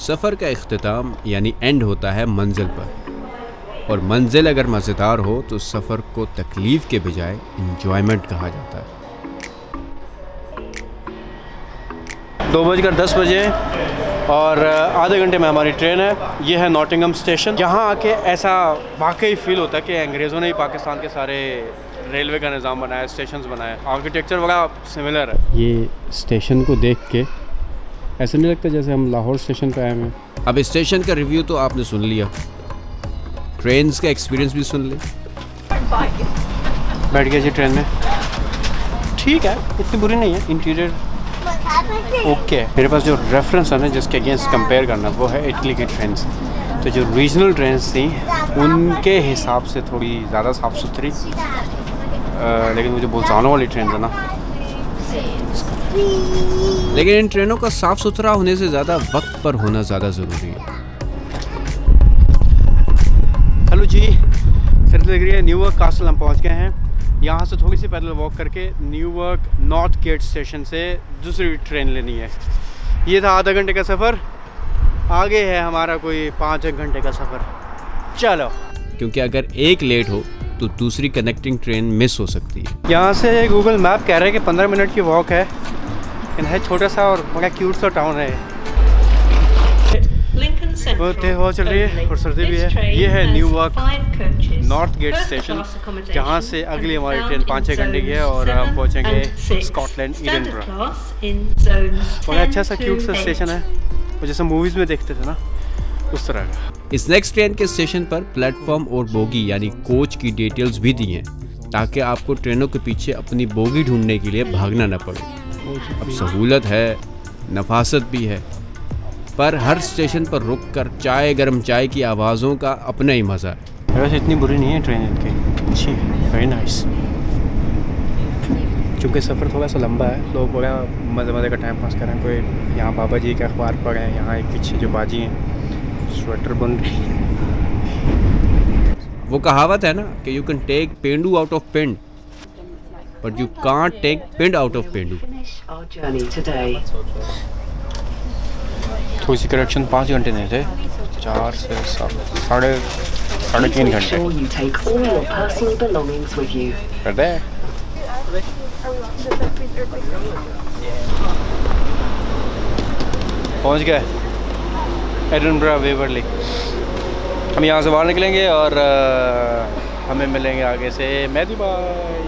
सफ़र का इख्तिताम यानी एंड होता है मंजिल पर, और मंजिल अगर मज़ेदार हो तो सफ़र को तकलीफ़ के बजाय इंजॉयमेंट कहा जाता है। 2:10 और आधे घंटे में हमारी ट्रेन है। ये है नॉटिंघम स्टेशन। यहाँ आके ऐसा वाकई फ़ील होता है कि अंग्रेज़ों ने ही पाकिस्तान के सारे रेलवे का निज़ाम बनाया, स्टेशंस बनाए। आर्किटेक्चर बड़ा सिमिलर है। ये स्टेशन को देख के ऐसा नहीं लगता जैसे हम लाहौर स्टेशन पे आए हैं। अब स्टेशन का रिव्यू तो आपने सुन लिया, ट्रेन्स का एक्सपीरियंस भी सुन ले। बैठ गए जी ट्रेन में, ठीक है, इतनी बुरी नहीं है। Interior okay. मेरे पास जो रेफरेंस है ना जिसके अगेंस्ट कंपेयर करना, वो है इटली की ट्रेन्स। तो जो रीजनल ट्रेन्स थी उनके हिसाब से थोड़ी ज़्यादा साफ़ सुथरी, लेकिन वो जो बोल्सानो वाली ट्रेन है ना, लेकिन इन ट्रेनों का साफ़ सुथरा होने से ज़्यादा वक्त पर होना ज़्यादा ज़रूरी है। हेलो जी, सर लग रही है न्यूयॉर्क कास्टल हम पहुंच गए हैं। यहाँ से थोड़ी सी पैदल वॉक करके न्यूयॉर्क नॉर्थ गेट स्टेशन से दूसरी ट्रेन लेनी है। ये था आधा घंटे का सफ़र, आगे है हमारा कोई 5 घंटे का सफ़र। चलो, क्योंकि अगर एक लेट हो तो दूसरी कनेक्टिंग ट्रेन मिस हो सकती है। यहाँ से गूगल मैप कह रहा है कि 15 मिनट की वॉक है, लेकिन है छोटा सा और बड़ा क्यूट सा टाउन है। बहुत तेज हवा चल रही है और सर्दी भी है। ये है न्यूयॉर्क नॉर्थ गेट स्टेशन, जहाँ से अगली हमारी ट्रेन 5-6 घंटे की है और हम पहुँचेंगे स्कॉटलैंड एडिनबरा। बड़ा अच्छा सा क्यूट सा स्टेशन है, वो जैसे मूवीज़ में देखते थे ना, उस तरह का। इस नेक्स्ट ट्रेन के स्टेशन पर प्लेटफॉर्म और बोगी यानी कोच की डिटेल्स भी दी हैं, ताकि आपको ट्रेनों के पीछे अपनी बोगी ढूंढने के लिए भागना न पड़े। अब सहूलत है, नफासत भी है, पर हर स्टेशन पर रुककर गर्म चाय की आवाज़ों का अपना ही मज़ा है। वैसे इतनी बुरी नहीं है ट्रेन इनकी, अच्छी है, वेरी नाइस। चूँकि सफ़र थोड़ा सा लंबा है, लोग बड़ा मज़े का टाइम पास करें। कोई यहाँ बाबा जी के अखबार पढ़े हैं, यहाँ एक पीछे जो बाजी हैं स्वेटर बन रही है। वो कहावत है ना कि you can take pendu out of pind, but you can't take pind out of pendu. थोड़ी सी करेक्शन, 5 घंटे नहीं थे, 4 से 3.5 घंटे। पहुंच गए एडिनबरा वेवरली। हम यहाँ से बाहर निकलेंगे और हमें मिलेंगे आगे से मेहदी भाई।